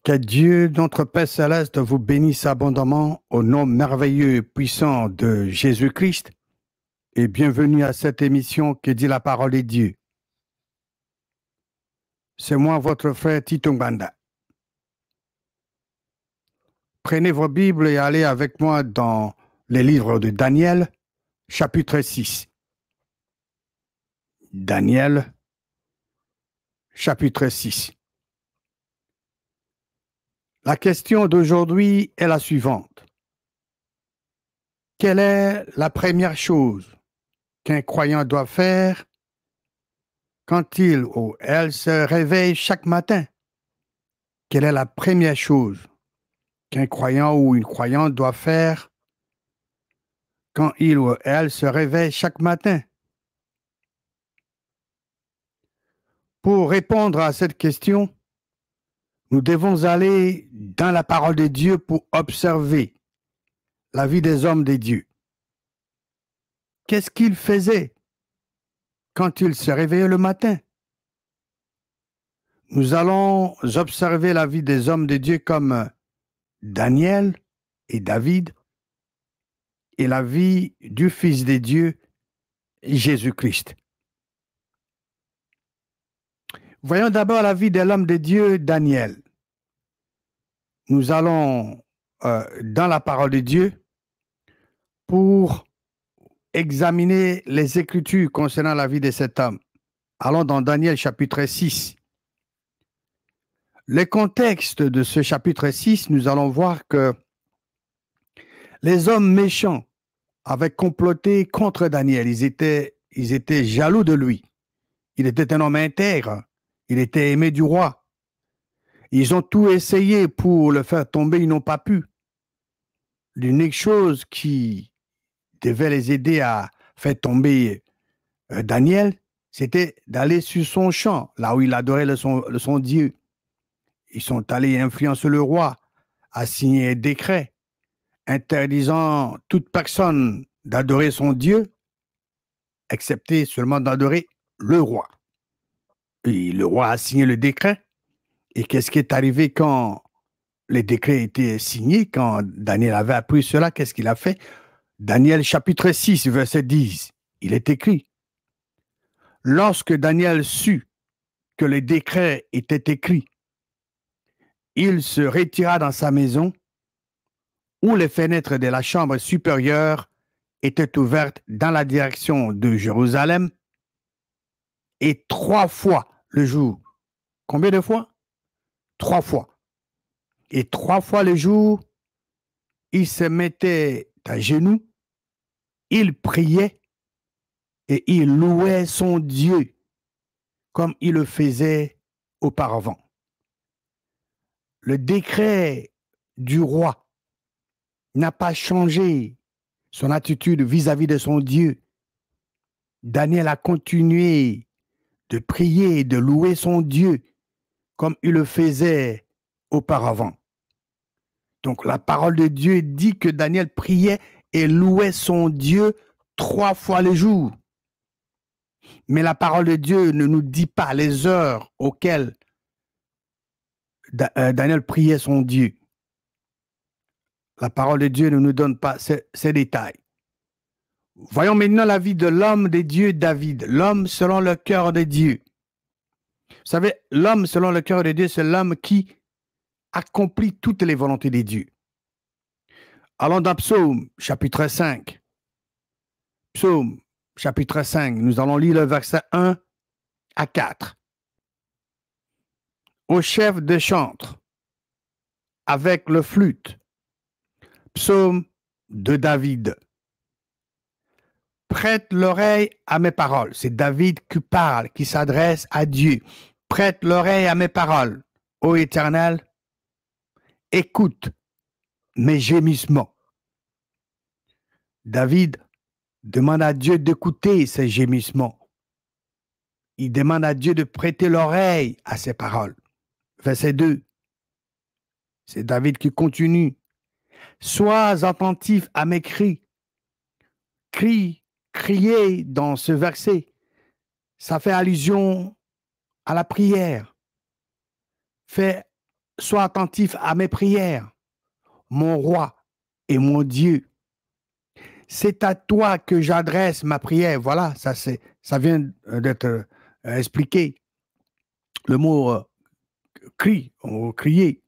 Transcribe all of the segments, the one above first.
Que Dieu, notre Père céleste, vous bénisse abondamment au nom merveilleux et puissant de Jésus-Christ et bienvenue à cette émission qui dit la parole de Dieu. C'est moi, votre frère Tito Mbanda. Prenez vos Bibles et allez avec moi dans les livres de Daniel, chapitre 6. Daniel, chapitre 6. La question d'aujourd'hui est la suivante. Quelle est la première chose qu'un croyant doit faire quand il ou elle se réveille chaque matin? Quelle est la première chose qu'un croyant ou une croyante doit faire quand il ou elle se réveille chaque matin? Pour répondre à cette question, nous devons aller dans la parole de Dieu pour observer la vie des hommes de Dieu. Qu'est-ce qu'ils faisaient quand ils se réveillaient le matin? Nous allons observer la vie des hommes de Dieu comme Daniel et David et la vie du Fils de Dieu, Jésus-Christ. Voyons d'abord la vie de l'homme de Dieu, Daniel. Nous allons dans la parole de Dieu pour examiner les Écritures concernant la vie de cet homme. Allons dans Daniel chapitre 6. Le contexte de ce chapitre 6, nous allons voir que les hommes méchants avaient comploté contre Daniel. Ils étaient jaloux de lui. Il était un homme intègre. Il était aimé du roi. Ils ont tout essayé pour le faire tomber, ils n'ont pas pu. L'unique chose qui devait les aider à faire tomber Daniel, c'était d'aller sur son champ, là où il adorait son Dieu. Ils sont allés influencer le roi à signer un décret interdisant toute personne d'adorer son Dieu, excepté seulement d'adorer le roi. Et le roi a signé le décret. Et qu'est-ce qui est arrivé quand le décret était signé, quand Daniel avait appris cela? Qu'est-ce qu'il a fait? Daniel chapitre 6, verset 10, il est écrit: lorsque Daniel sut que le décret était écrit, il se retira dans sa maison où les fenêtres de la chambre supérieure étaient ouvertes dans la direction de Jérusalem, et 3 fois le jour. Combien de fois? 3 fois. Et 3 fois le jour, il se mettait à genoux, il priait et il louait son Dieu comme il le faisait auparavant. Le décret du roi n'a pas changé son attitude vis-à-vis de son Dieu. Daniel a continué de prier et de louer son Dieu comme il le faisait auparavant. Donc la parole de Dieu dit que Daniel priait et louait son Dieu 3 fois le jour. Mais la parole de Dieu ne nous dit pas les heures auxquelles Daniel priait son Dieu. La parole de Dieu ne nous donne pas ces détails. Voyons maintenant la vie de l'homme de Dieu, David, l'homme selon le cœur de Dieu. Vous savez, l'homme selon le cœur de Dieu, c'est l'homme qui accomplit toutes les volontés de Dieu. Allons dans Psaume, chapitre 5. Psaume, chapitre 5, nous allons lire le verset 1 à 4. Au chef de chantre, avec le flûte, psaume de David. Prête l'oreille à mes paroles. C'est David qui parle, qui s'adresse à Dieu. Prête l'oreille à mes paroles. Ô Éternel, écoute mes gémissements. David demande à Dieu d'écouter ses gémissements. Il demande à Dieu de prêter l'oreille à ses paroles. Verset 2. C'est David qui continue. Sois attentif à mes cris. Crier dans ce verset, ça fait allusion à la prière. Fait sois attentif à mes prières, mon roi et mon Dieu. C'est à toi que j'adresse ma prière. Voilà, ça vient d'être expliqué. Le mot cri, ou crier.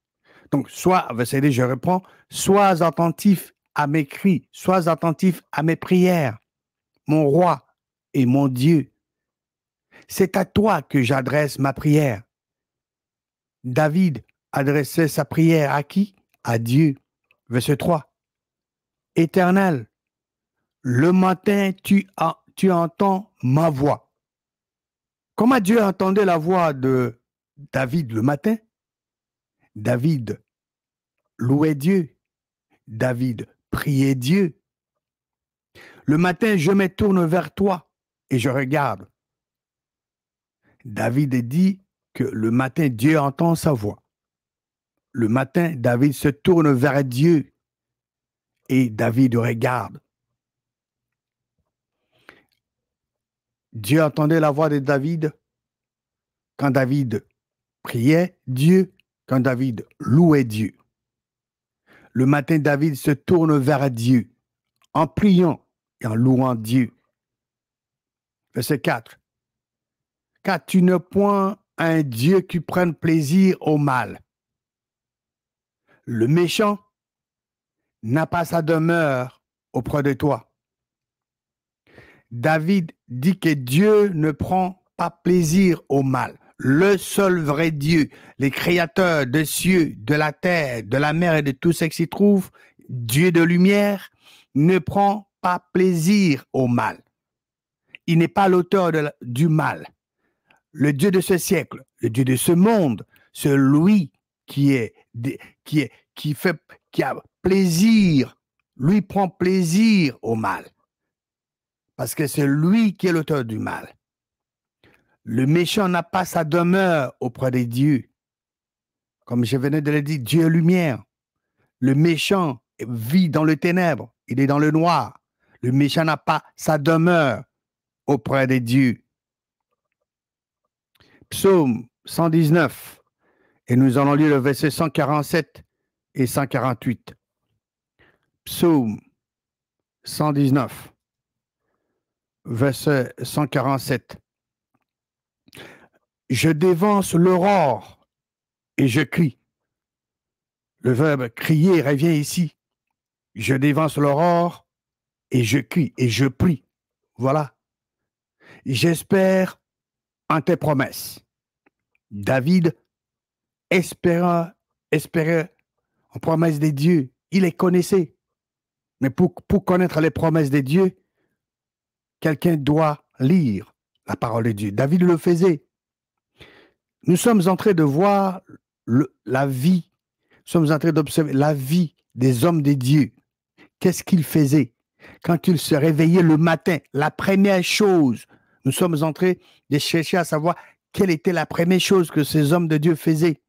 Donc, verset 2, je reprends, sois attentif à mes cris, sois attentif à mes prières, mon roi et mon Dieu. C'est à toi que j'adresse ma prière. David adressait sa prière à qui? À Dieu. Verset 3. Éternel, le matin, tu entends ma voix. Comment Dieu entendait la voix de David le matin? David louait Dieu. David priait Dieu. Le matin, je me tourne vers toi et je regarde. David dit que le matin, Dieu entend sa voix. Le matin, David se tourne vers Dieu et David regarde. Dieu entendait la voix de David quand David priait Dieu, quand David louait Dieu. Le matin, David se tourne vers Dieu en priant et en louant Dieu. Verset 4. Car tu ne point un Dieu qui prenne plaisir au mal. Le méchant n'a pas sa demeure auprès de toi. David dit que Dieu ne prend pas plaisir au mal. Le seul vrai Dieu, les créateurs des cieux, de la terre, de la mer et de tout ce qui s'y trouve, Dieu de lumière, ne prend pas plaisir au mal. Il n'est pas l'auteur du mal. Le Dieu de ce siècle, le Dieu de ce monde, celui qui a plaisir, lui prend plaisir au mal. Parce que c'est lui qui est l'auteur du mal. Le méchant n'a pas sa demeure auprès de Dieu. Comme je venais de le dire, Dieu est lumière. Le méchant vit dans le ténèbre, il est dans le noir. Le méchant n'a pas sa demeure auprès de Dieu. Psaume 119, et nous allons lire le verset 147 et 148. Psaume 119, verset 147. Je dévance l'aurore et je crie. Le verbe crier revient ici. Je dévance l'aurore et je crie et je prie. Voilà. J'espère en tes promesses. David espérait en promesses de Dieu. Il les connaissait. Mais pour connaître les promesses de Dieu, quelqu'un doit lire la parole de Dieu. David le faisait. Nous sommes en train de voir la vie, nous sommes en train d'observer la vie des hommes de Dieu. Qu'est-ce qu'ils faisaient quand ils se réveillaient le matin? La première chose, nous sommes en train de chercher à savoir quelle était la première chose que ces hommes de Dieu faisaient.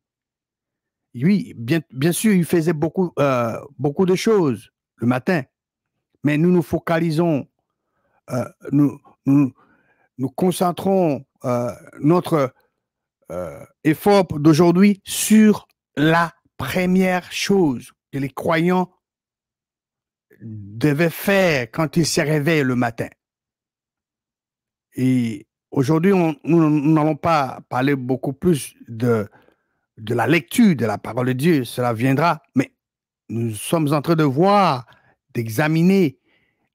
Oui, bien sûr, ils faisaient beaucoup de choses le matin, mais nous nous focalisons, nous concentrons notre effort d'aujourd'hui sur la première chose que les croyants devaient faire quand ils se réveillent le matin. Et aujourd'hui, nous n'allons pas parler beaucoup plus de la lecture de la parole de Dieu, cela viendra, mais nous sommes en train de voir, d'examiner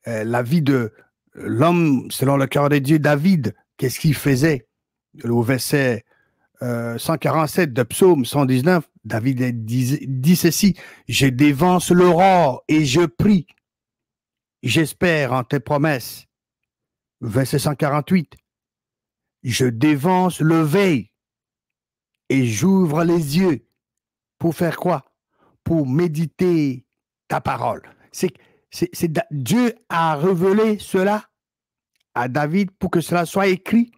la vie de l'homme selon le cœur de Dieu, David. Qu'est-ce qu'il faisait? Au verset 147 de Psaume 119, David dit ceci: je dévance l'aurore et je prie. J'espère en tes promesses. Verset 148, je dévance le veille et j'ouvre les yeux. Pour faire quoi? Pour méditer ta parole. Dieu a révélé cela à David pour que cela soit écrit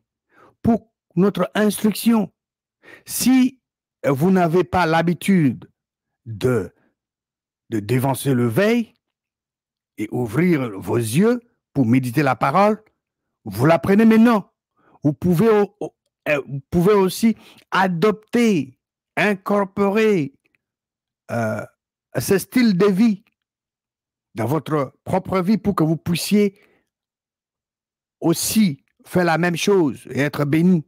pour notre instruction. Si vous n'avez pas l'habitude de dévancer le veille et ouvrir vos yeux pour méditer la parole, vous l'apprenez maintenant. Vous pouvez aussi adopter, incorporer ce style de vie dans votre propre vie pour que vous puissiez aussi faire la même chose et être béni.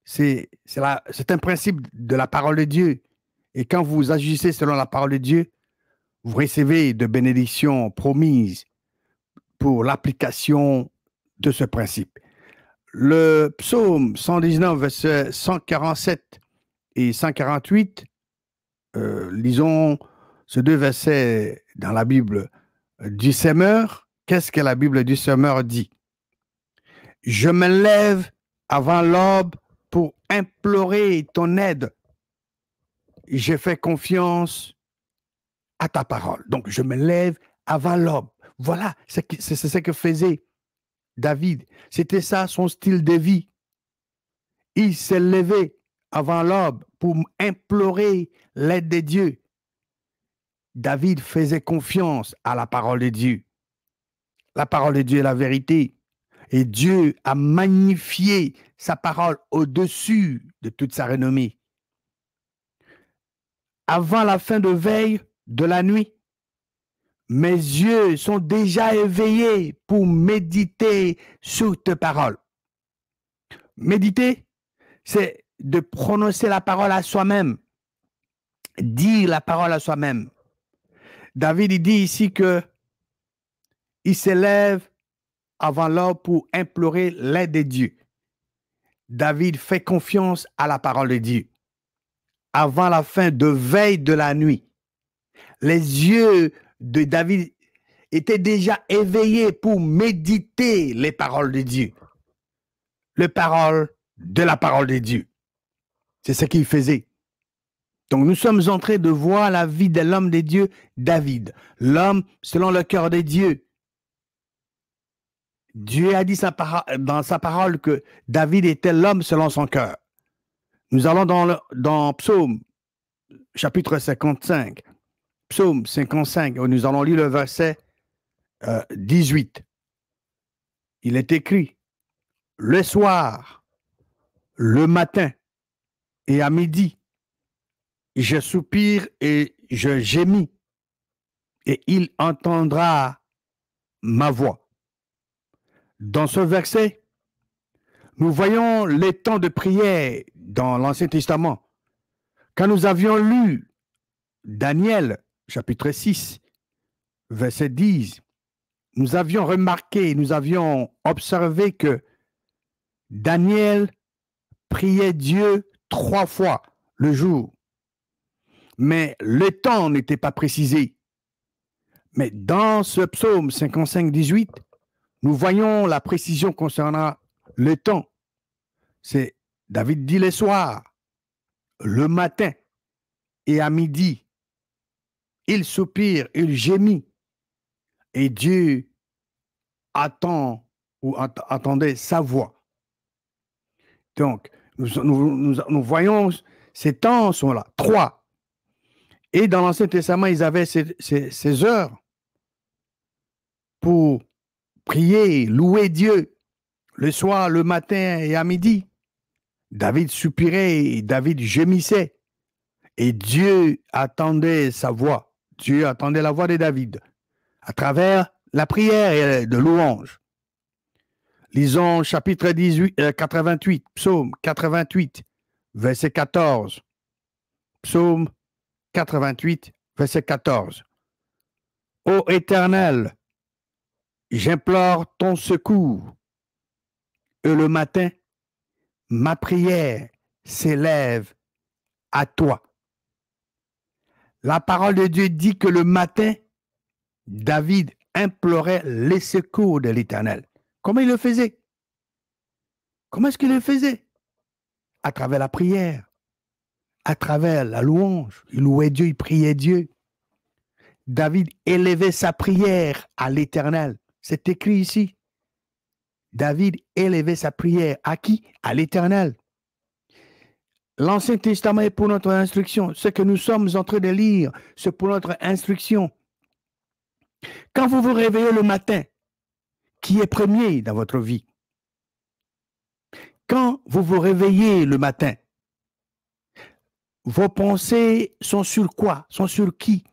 C'est un principe de la parole de Dieu. Et quand vous agissez selon la parole de Dieu, vous recevez de bénédictions promises pour l'application de ce principe. Le psaume 119, versets 147 et 148, lisons ces deux versets dans la Bible du Semeur. Qu'est-ce que la Bible du Semeur dit? Je me lève avant l'aube pour implorer ton aide. J'ai fait confiance à ta parole. Donc, je me lève avant l'aube. Voilà, c'est ce que faisait David. C'était ça son style de vie. Il s'est levé avant l'aube pour implorer l'aide de Dieu. David faisait confiance à la parole de Dieu. La parole de Dieu est la vérité. Et Dieu a magnifié sa parole au-dessus de toute sa renommée. Avant la fin de veille de la nuit, mes yeux sont déjà éveillés pour méditer sur tes paroles. Méditer, c'est de prononcer la parole à soi-même, dire la parole à soi-même. David il dit ici que il s'élève avant l'aube pour implorer l'aide de Dieu. David fait confiance à la parole de Dieu. Avant la fin de veille de la nuit, les yeux de David étaient déjà éveillés pour méditer les paroles de Dieu. Les paroles de la parole de Dieu. C'est ce qu'il faisait. Donc nous sommes en train de voir la vie de l'homme de Dieu, David. L'homme selon le cœur de Dieu. Dieu a dit dans sa parole que David était l'homme selon son cœur. Nous allons dans Psaume, chapitre 55. Psaume 55, où nous allons lire le verset 18. Il est écrit, le soir, le matin et à midi, je soupire et je gémis, et il entendra ma voix. Dans ce verset, nous voyons les temps de prière dans l'Ancien Testament. Quand nous avions lu Daniel, chapitre 6, verset 10, nous avions remarqué, nous avions observé que Daniel priait Dieu 3 fois le jour. Mais le temps n'était pas précisé. Mais dans ce psaume 55, 18, nous voyons la précision concernant le temps. C'est David dit le soir, le matin et à midi. Il soupire, il gémit. Et Dieu attend ou attendait sa voix. Donc, nous voyons ces temps sont là, 3. Et dans l'Ancien Testament, ils avaient ces heures pour prier, louer Dieu, le soir, le matin et à midi. David soupirait et David gémissait. Et Dieu attendait sa voix. Dieu attendait la voix de David à travers la prière de louange. Lisons chapitre 88, psaume 88, verset 14. Psaume 88, verset 14. Ô Éternel, j'implore ton secours. Et le matin, ma prière s'élève à toi. La parole de Dieu dit que le matin, David implorait les secours de l'Éternel. Comment il le faisait? Comment est-ce qu'il le faisait? À travers la prière, à travers la louange. Il louait Dieu, il priait Dieu. David élevait sa prière à l'Éternel. C'est écrit ici. David élevait sa prière à qui? À l'Éternel. L'Ancien Testament est pour notre instruction. Ce que nous sommes en train de lire, c'est pour notre instruction. Quand vous vous réveillez le matin, qui est premier dans votre vie? Quand vous vous réveillez le matin, vos pensées sont sur quoi? Sont sur qui?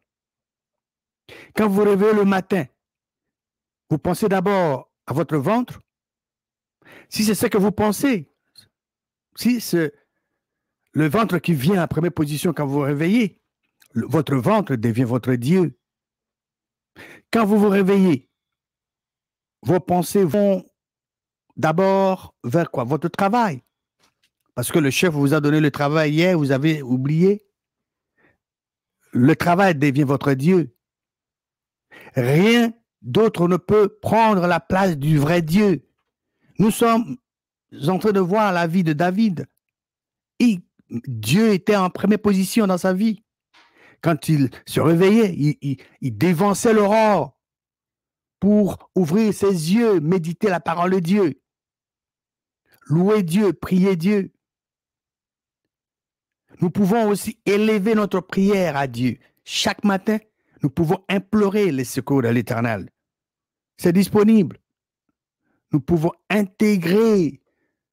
Quand vous vous réveillez le matin, vous pensez d'abord à votre ventre? Si c'est ce que vous pensez, si c'est le ventre qui vient en première position quand vous vous réveillez, votre ventre devient votre Dieu. Quand vous vous réveillez, vos pensées vont d'abord vers quoi? Votre travail. Parce que le chef vous a donné le travail hier, vous avez oublié. Le travail devient votre Dieu. Rien d'autre ne peut prendre la place du vrai Dieu. Nous sommes en train de voir la vie de David. Dieu était en première position dans sa vie. Quand il se réveillait, il dévançait l'aurore pour ouvrir ses yeux, méditer la parole de Dieu, louer Dieu, prier Dieu. Nous pouvons aussi élever notre prière à Dieu. Chaque matin, nous pouvons implorer les secours de l'Éternel. C'est disponible. Nous pouvons intégrer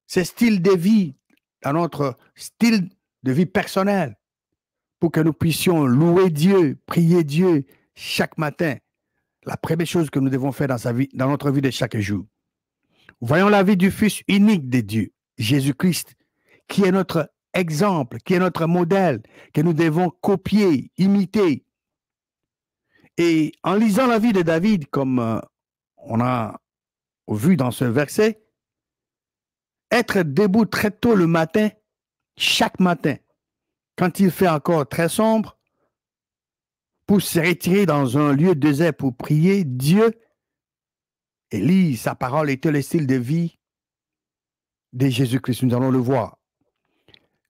ces styles de vie dans notre style de vie personnel pour que nous puissions louer Dieu, prier Dieu chaque matin. La première chose que nous devons faire dans notre vie de chaque jour. Voyons la vie du Fils unique de Dieu, Jésus-Christ, qui est notre exemple, qui est notre modèle, que nous devons copier, imiter. Et en lisant la vie de David, comme on a vu dans ce verset, être debout très tôt le matin, chaque matin, quand il fait encore très sombre, pour se retirer dans un lieu désert pour prier Dieu et lire sa parole était le style de vie de Jésus-Christ. Nous allons le voir.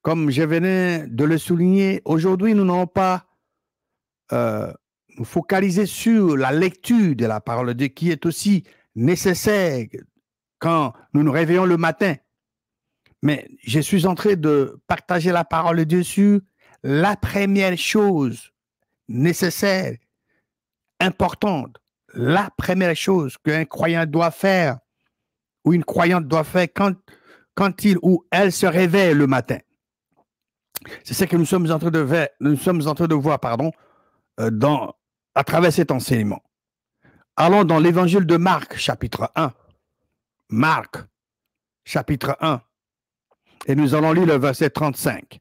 Comme je venais de le souligner, aujourd'hui, nous n'allons pas nous focaliser sur la lecture de la parole de Dieu qui est aussi nécessaire quand nous nous réveillons le matin. Mais je suis en train de partager la parole de Dieu sur la première chose nécessaire, importante, la première chose qu'un croyant doit faire ou une croyante doit faire quand il ou elle se réveille le matin. C'est ce que nous sommes en train de voir, à travers cet enseignement. Allons dans l'évangile de Marc, chapitre 1. Marc, chapitre 1. Et nous allons lire le verset 35.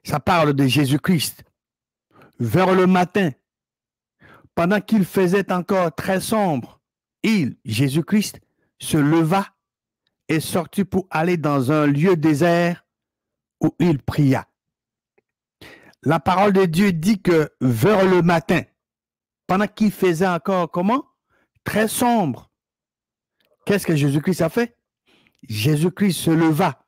Ça parle de Jésus-Christ. Vers le matin, pendant qu'il faisait encore très sombre, Jésus-Christ, se leva et sortit pour aller dans un lieu désert où il pria. La parole de Dieu dit que vers le matin, pendant qu'il faisait encore comment? Très sombre. Qu'est-ce que Jésus-Christ a fait? Jésus-Christ se leva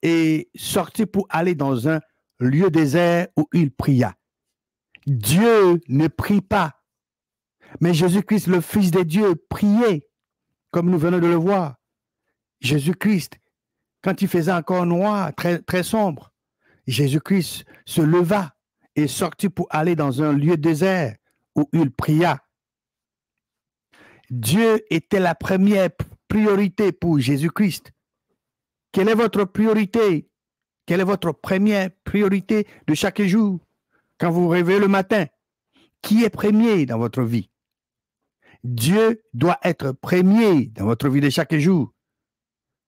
et sortit pour aller dans un lieu désert où il pria. Dieu ne prie pas, mais Jésus-Christ, le Fils de Dieu, priait, comme nous venons de le voir. Jésus-Christ, quand il faisait encore noir, très, très sombre, Jésus-Christ se leva et sortit pour aller dans un lieu désert où il pria. Dieu était la première priorité pour Jésus-Christ. Quelle est votre priorité? Quelle est votre première priorité de chaque jour? Quand vous vous réveillez le matin, qui est premier dans votre vie? Dieu doit être premier dans votre vie de chaque jour.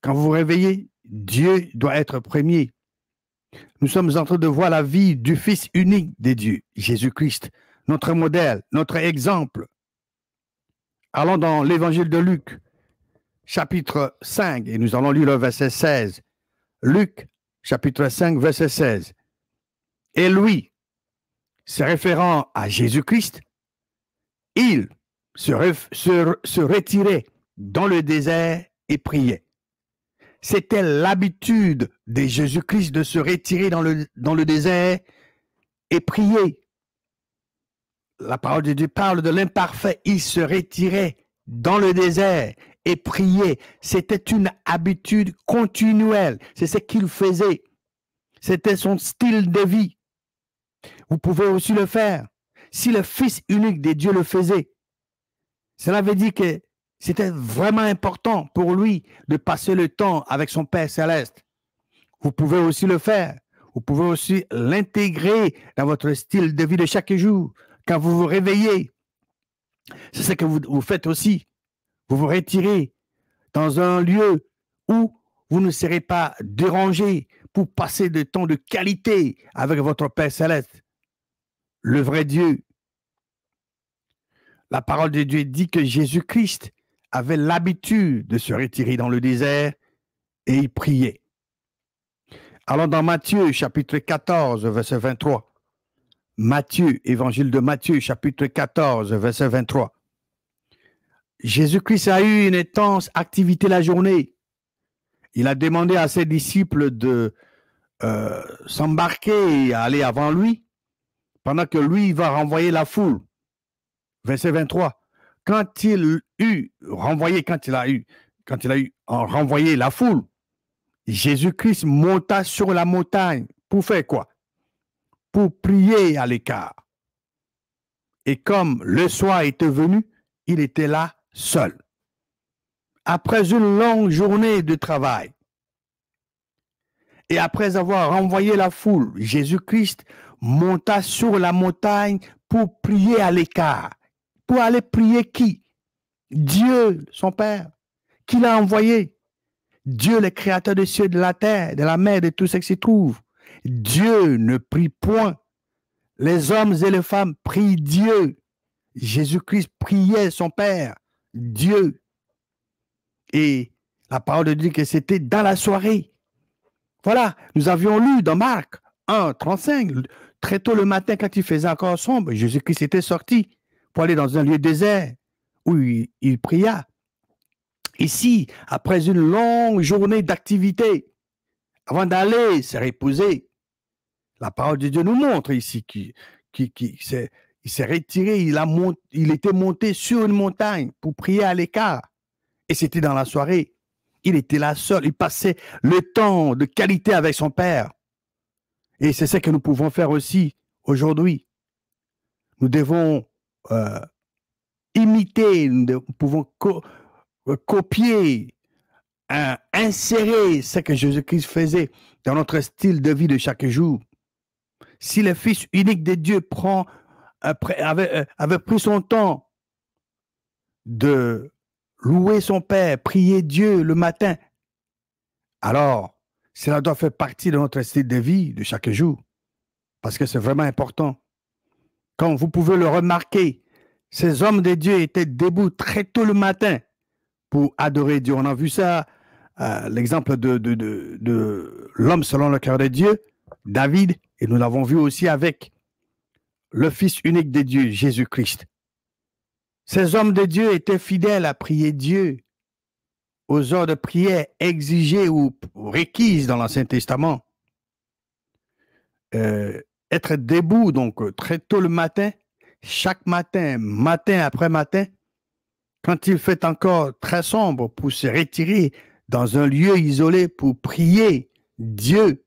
Quand vous vous réveillez, Dieu doit être premier. Nous sommes en train de voir la vie du Fils unique de Dieu, Jésus-Christ, notre modèle, notre exemple. Allons dans l'évangile de Luc, chapitre 5, et nous allons lire le verset 16. Luc, chapitre 5, verset 16. Et lui, se référant à Jésus-Christ, il se retirait dans le désert et priait. C'était l'habitude de Jésus-Christ de se retirer dans le désert et prier. La parole de Dieu parle de l'imparfait. Il se retirait dans le désert et priait. C'était une habitude continuelle. C'est ce qu'il faisait. C'était son style de vie. Vous pouvez aussi le faire. Si le Fils unique de Dieu le faisait, cela veut dire que c'était vraiment important pour lui de passer le temps avec son Père céleste. Vous pouvez aussi le faire. Vous pouvez aussi l'intégrer dans votre style de vie de chaque jour. Quand vous vous réveillez, c'est ce que vous faites aussi. Vous vous retirez dans un lieu où vous ne serez pas dérangé pour passer de temps de qualité avec votre Père Céleste, le vrai Dieu. La parole de Dieu dit que Jésus-Christ avait l'habitude de se retirer dans le désert et il priait. Allons dans Matthieu, chapitre 14, verset 23. Matthieu, évangile de Matthieu, chapitre 14, verset 23. Jésus-Christ a eu une intense activité la journée. Il a demandé à ses disciples de s'embarquer et aller avant lui, pendant que lui va renvoyer la foule. Verset 23. Quand il a renvoyé la foule, Jésus-Christ monta sur la montagne pour faire quoi? Pour prier à l'écart. Et comme le soir était venu, il était là seul. Après une longue journée de travail, et après avoir renvoyé la foule, Jésus-Christ monta sur la montagne pour prier à l'écart. Pour aller prier qui? Dieu, son Père, qui l'a envoyé. Dieu, le créateur des cieux, de la terre, de la mer, de tout ce qui s'y trouve. Dieu ne prie point. Les hommes et les femmes prient Dieu. Jésus-Christ priait son Père, Dieu. Et la parole de Dieu que c'était dans la soirée. Voilà, nous avions lu dans Marc 1, 35, très tôt le matin quand il faisait encore sombre, Jésus-Christ était sorti pour aller dans un lieu désert où il pria. Ici, après une longue journée d'activité, avant d'aller se reposer, la parole de Dieu nous montre ici qu'il s'est retiré, il était monté sur une montagne pour prier à l'écart. Et c'était dans la soirée. Il était là seul, il passait le temps de qualité avec son Père. Et c'est ce que nous pouvons faire aussi aujourd'hui. Nous devons imiter, nous pouvons copier, insérer ce que Jésus-Christ faisait dans notre style de vie de chaque jour. Si le Fils unique de Dieu avait pris son temps de louer son Père, prier Dieu le matin, alors cela doit faire partie de notre style de vie de chaque jour, parce que c'est vraiment important. Comme vous pouvez le remarquer, ces hommes de Dieu étaient debout très tôt le matin pour adorer Dieu. On a vu ça, l'exemple de l'homme selon le cœur de Dieu, David, et nous l'avons vu aussi avec le Fils unique de Dieu, Jésus-Christ. Ces hommes de Dieu étaient fidèles à prier Dieu aux heures de prière exigées ou requises dans l'Ancien Testament. Être debout, donc très tôt le matin, chaque matin, matin après matin, quand il fait encore très sombre, pour se retirer dans un lieu isolé pour prier Dieu,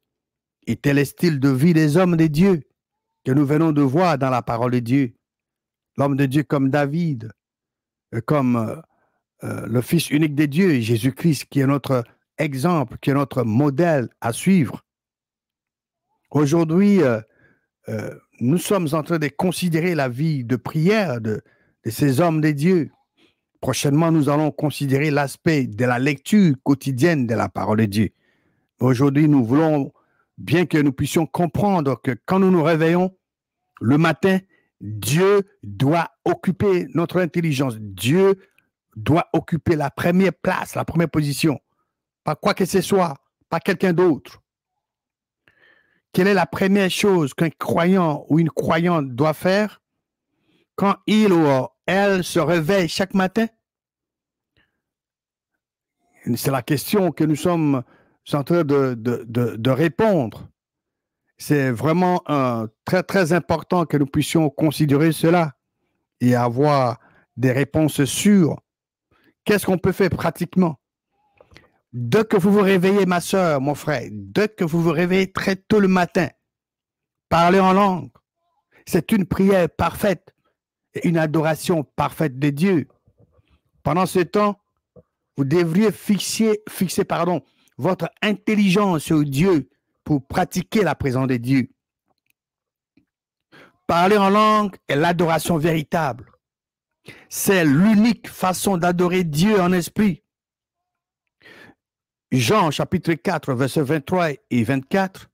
était le style de vie des hommes de Dieu que nous venons de voir dans la parole de Dieu. L'homme de Dieu comme David, comme le Fils unique de Dieu, Jésus-Christ, qui est notre exemple, qui est notre modèle à suivre. Aujourd'hui, nous sommes en train de considérer la vie de prière de ces hommes de Dieu. Prochainement, nous allons considérer l'aspect de la lecture quotidienne de la parole de Dieu. Aujourd'hui, nous voulons bien que nous puissions comprendre que quand nous nous réveillons le matin, Dieu doit occuper notre intelligence. Dieu doit occuper la première place, la première position. Pas quoi que ce soit, pas quelqu'un d'autre. Quelle est la première chose qu'un croyant ou une croyante doit faire quand il ou elle se réveille chaque matin? C'est la question que nous sommes en train de répondre. C'est vraiment très, très important que nous puissions considérer cela et avoir des réponses sûres. Qu'est-ce qu'on peut faire pratiquement? Dès que vous vous réveillez, ma soeur, mon frère, dès que vous vous réveillez très tôt le matin, parlez en langue. C'est une prière parfaite et une adoration parfaite de Dieu. Pendant ce temps, vous devriez fixer votre intelligence sur Dieu pour pratiquer la présence de Dieu. Parler en langue est l'adoration véritable. C'est l'unique façon d'adorer Dieu en esprit. Jean chapitre 4, versets 23 et 24,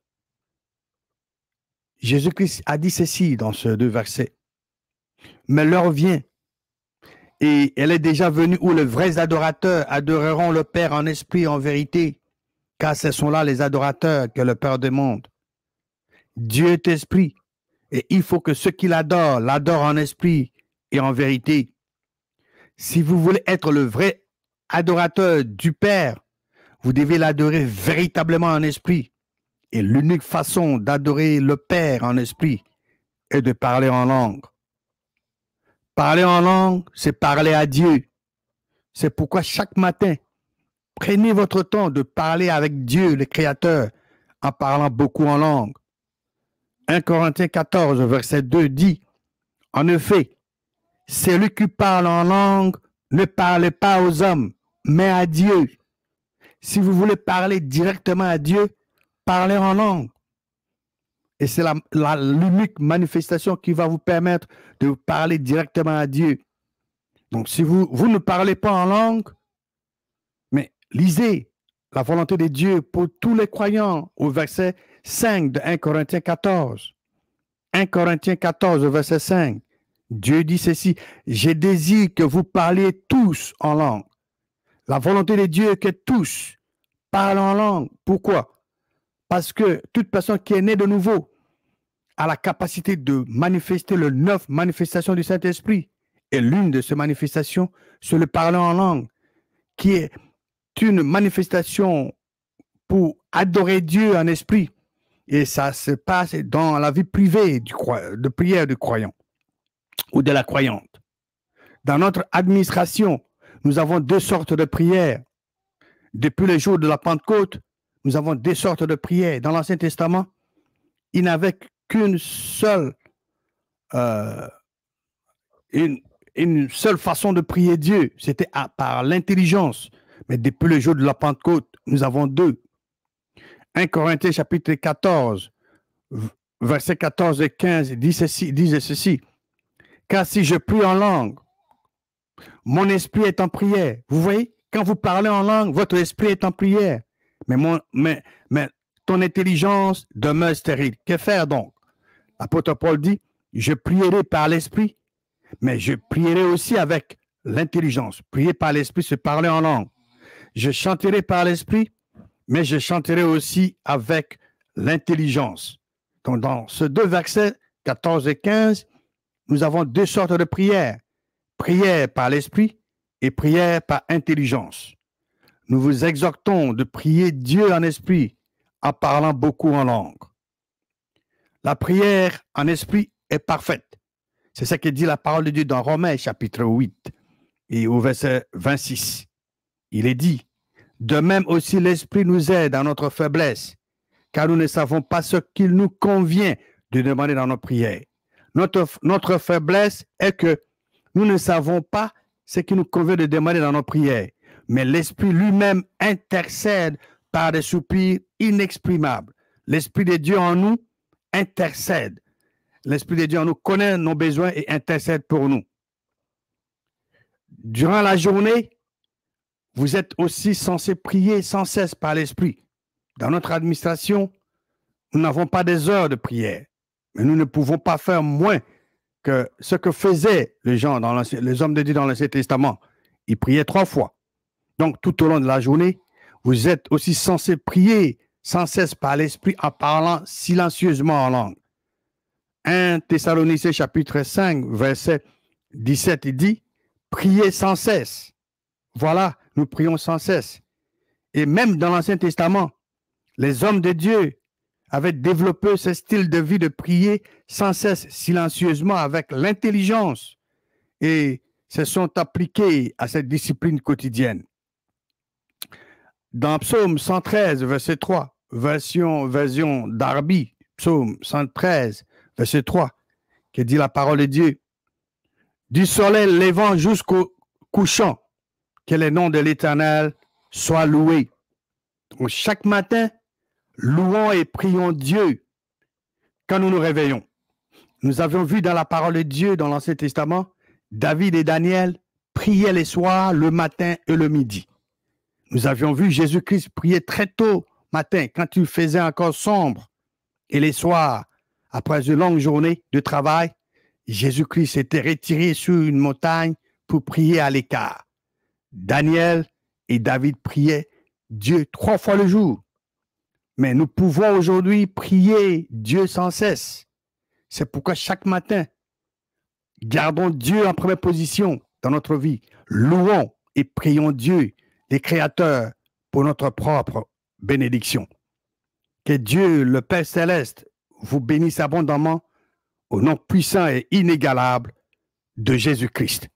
Jésus-Christ a dit ceci dans ces deux versets. Mais l'heure vient, et elle est déjà venue où les vrais adorateurs adoreront le Père en esprit et en vérité, car ce sont là les adorateurs que le Père demande. Dieu est esprit, et il faut que ceux qui l'adorent en esprit et en vérité. Si vous voulez être le vrai adorateur du Père, vous devez l'adorer véritablement en esprit. Et l'unique façon d'adorer le Père en esprit est de parler en langue. Parler en langue, c'est parler à Dieu. C'est pourquoi chaque matin, prenez votre temps de parler avec Dieu, le Créateur, en parlant beaucoup en langue. 1 Corinthiens 14, verset 2 dit, « En effet, celui qui parle en langue ne parle pas aux hommes, mais à Dieu. » Si vous voulez parler directement à Dieu, parlez en langue. Et c'est l'unique manifestation qui va vous permettre de parler directement à Dieu. Donc, si vous ne parlez pas en langue, mais lisez la volonté de Dieu pour tous les croyants au verset 5 de 1 Corinthiens 14. 1 Corinthiens 14, verset 5. Dieu dit ceci, « Je désire que vous parliez tous en langue. » La volonté de Dieu est que tous parlent en langue. Pourquoi? Parce que toute personne qui est née de nouveau a la capacité de manifester les 9 manifestations du Saint-Esprit. Et l'une de ces manifestations, c'est le parler en langue, qui est une manifestation pour adorer Dieu en esprit. Et ça se passe dans la vie privée de prière du croyant ou de la croyante. Dans notre administration, nous avons 2 sortes de prières. Depuis le jour de la Pentecôte, nous avons 2 sortes de prières. Dans l'Ancien Testament, il n'avait qu'une seule, une seule façon de prier Dieu, c'était par l'intelligence. Mais depuis le jour de la Pentecôte, nous avons 2. 1 Corinthiens chapitre 14, versets 14 et 15 disent ceci. « Car si je prie en langue, mon esprit est en prière. » Vous voyez, quand vous parlez en langue, votre esprit est en prière. Mais ton intelligence demeure stérile. Que faire donc? L'apôtre Paul dit, je prierai par l'esprit, mais je prierai aussi avec l'intelligence. Prier par l'esprit, c'est parler en langue. Je chanterai par l'esprit, mais je chanterai aussi avec l'intelligence. Donc, dans ces 2 versets, 14 et 15, nous avons 2 sortes de prières. Prière par l'esprit et prière par intelligence. Nous vous exhortons de prier Dieu en esprit en parlant beaucoup en langue. La prière en esprit est parfaite. C'est ce que dit la parole de Dieu dans Romains chapitre 8 et au verset 26. Il est dit, de même aussi l'esprit nous aide dans notre faiblesse, car nous ne savons pas ce qu'il nous convient de demander dans nos prières. Notre faiblesse est que nous ne savons pas ce qu'il nous convient de demander dans nos prières, mais l'Esprit lui-même intercède par des soupirs inexprimables. L'Esprit de Dieu en nous intercède. L'Esprit de Dieu en nous connaît nos besoins et intercède pour nous. Durant la journée, vous êtes aussi censé prier sans cesse par l'Esprit. Dans notre administration, nous n'avons pas des heures de prière, mais nous ne pouvons pas faire moins que ce que faisaient les gens, les hommes de Dieu dans l'Ancien Testament. Ils priaient 3 fois. Donc, tout au long de la journée, vous êtes aussi censé prier sans cesse par l'Esprit en parlant silencieusement en langue. 1 Thessaloniciens chapitre 5, verset 17, il dit, « Priez sans cesse. » Voilà, nous prions sans cesse. Et même dans l'Ancien Testament, les hommes de Dieu avaient développé ce style de vie de prier sans cesse, silencieusement, avec l'intelligence, et se sont appliqués à cette discipline quotidienne. Dans Psaume 113, verset 3, version Darby, Psaume 113, verset 3, qui dit la parole de Dieu, « Du soleil levant jusqu'au couchant, que le nom de l'Éternel soit loué. » Donc, chaque matin, louons et prions Dieu quand nous nous réveillons. Nous avions vu dans la parole de Dieu, dans l'Ancien Testament, David et Daniel priaient les soirs, le matin et le midi. Nous avions vu Jésus-Christ prier très tôt matin, quand il faisait encore sombre. Et les soirs, après une longue journée de travail, Jésus-Christ s'était retiré sur une montagne pour prier à l'écart. Daniel et David priaient Dieu 3 fois le jour. Mais nous pouvons aujourd'hui prier Dieu sans cesse. C'est pourquoi chaque matin, gardons Dieu en première position dans notre vie. Louons et prions Dieu, les créateurs, pour notre propre bénédiction. Que Dieu, le Père céleste, vous bénisse abondamment au nom puissant et inégalable de Jésus-Christ.